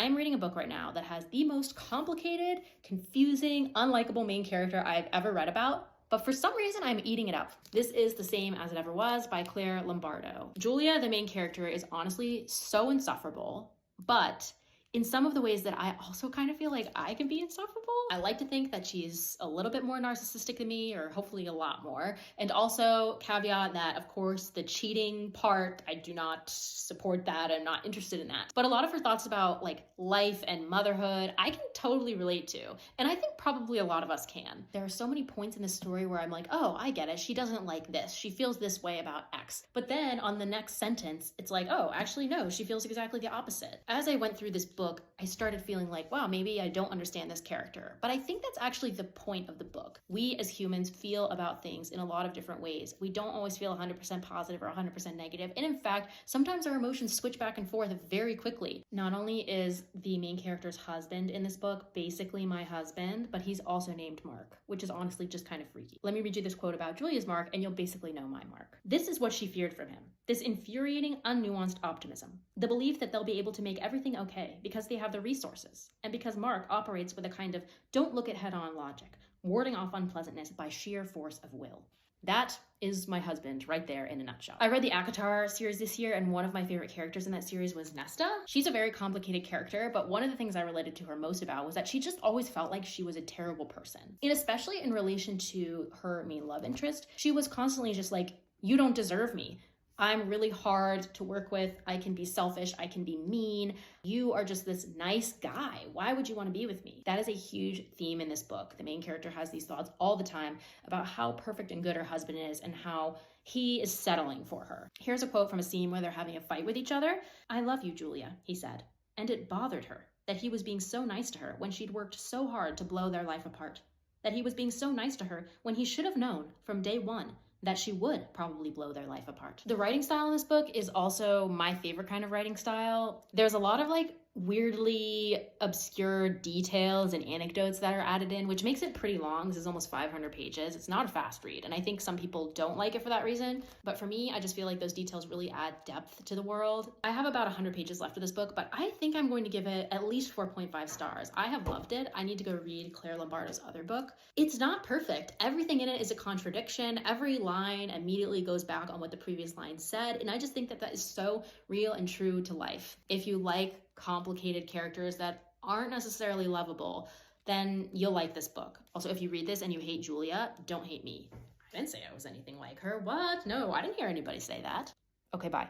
I'm reading a book right now that has the most complicated, confusing, unlikable main character I've ever read about. But for some reason, I'm eating it up. This is The Same As It Ever Was by Claire Lombardo. Julia, the main character, is honestly so insufferable, but in some of the ways that I also kind of feel like I can be insufferable. I like to think that she's a little bit more narcissistic than me, or hopefully a lot more. And also, caveat that, of course, the cheating part, I do not support that. I'm not interested in that. But a lot of her thoughts about like life and motherhood, I can totally relate to. And I think probably a lot of us can. There are so many points in this story where I'm like, oh, I get it. She doesn't like this. She feels this way about X. But then on the next sentence, it's like, oh, actually, no, she feels exactly the opposite. As I went through this book, I started feeling like, wow, maybe I don't understand this character. But I think that's actually the point of the book. We as humans feel about things in a lot of different ways. We don't always feel 100% positive or 100% negative. And in fact, sometimes our emotions switch back and forth very quickly. Not only is the main character's husband in this book basically my husband, but he's also named Mark, which is honestly just kind of freaky. Let me read you this quote about Julia's Mark, and you'll basically know my Mark. This is what she feared from him. This infuriating, unnuanced optimism. The belief that they'll be able to make everything okay because they have the resources, and because Mark operates with a kind of don't look it head-on logic, warding off unpleasantness by sheer force of will. That is my husband right there in a nutshell. I read the ACOTAR series this year, and one of my favorite characters in that series was Nesta. She's a very complicated character, but one of the things I related to her most about was that she just always felt like she was a terrible person. And especially in relation to her main love interest, she was constantly just like, you don't deserve me. I'm really hard to work with. I can be selfish. I can be mean. You are just this nice guy. Why would you want to be with me? That is a huge theme in this book. The main character has these thoughts all the time about how perfect and good her husband is and how he is settling for her. Here's a quote from a scene where they're having a fight with each other. "I love you, Julia," he said. And it bothered her that he was being so nice to her when she'd worked so hard to blow their life apart. That he was being so nice to her when he should have known from day one that she would probably blow their life apart. The writing style in this book is also my favorite kind of writing style. There's a lot of like weirdly obscure details and anecdotes that are added in, which makes it pretty long. This is almost 500 pages. It's not a fast read, and I think some people don't like it for that reason. But for me, I just feel like those details really add depth to the world. I have about 100 pages left of this book, but I think I'm going to give it at least 4.5 stars. I have loved it. I need to go read Claire Lombardo's other book. It's not perfect. Everything in it is a contradiction. Every line immediately goes back on what the previous line said, and I just think that that is so real and true to life. If you like complicated characters that aren't necessarily lovable, then you'll like this book. Also, if you read this and you hate Julia, don't hate me. I didn't say I was anything like her. What? No, I didn't hear anybody say that. Okay, bye.